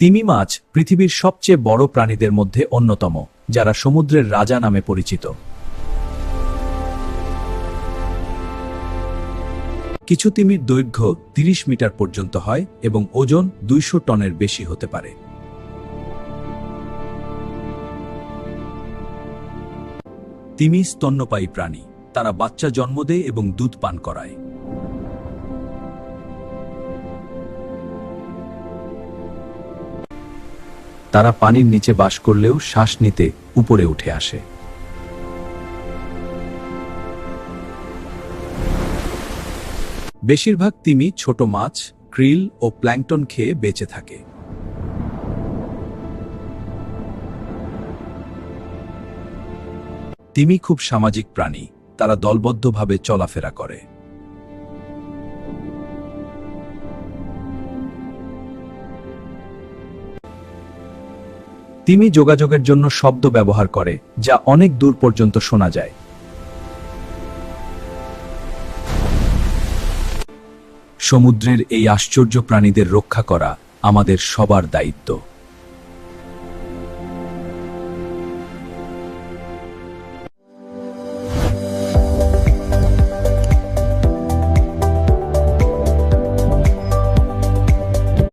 তিমি মাছ পৃথিবীর সবচেয়ে বড় প্রাণীদের মধ্যে অন্যতম, যারা সমুদ্রের রাজা নামে পরিচিত। কিছু তিমির দৈর্ঘ্য ৩০ মিটার পর্যন্ত হয় এবং ওজন ২০০ টনের বেশি হতে পারে। তিমি স্তন্যপায়ী প্রাণী। তারা বাচ্চা জন্ম দেয় এবং দুধ পান করায়। তারা পানির নিচে বাস করলেও শ্বাস নিতে উপরে উঠে আসে। বেশিরভাগ তিমি ছোট মাছ, ক্রিল ও প্ল্যাঙ্কটন খেয়ে বেঁচে থাকে। তিমি খুব সামাজিক প্রাণী। তারা দলবদ্ধভাবে চলাফেরা করে। তিমি যোগাযোগের জন্য শব্দ ব্যবহার করে, যা অনেক দূর পর্যন্ত শোনা যায়। সমুদ্রের এই আশ্চর্য প্রাণীদের রক্ষা করা আমাদের সবার দায়িত্ব।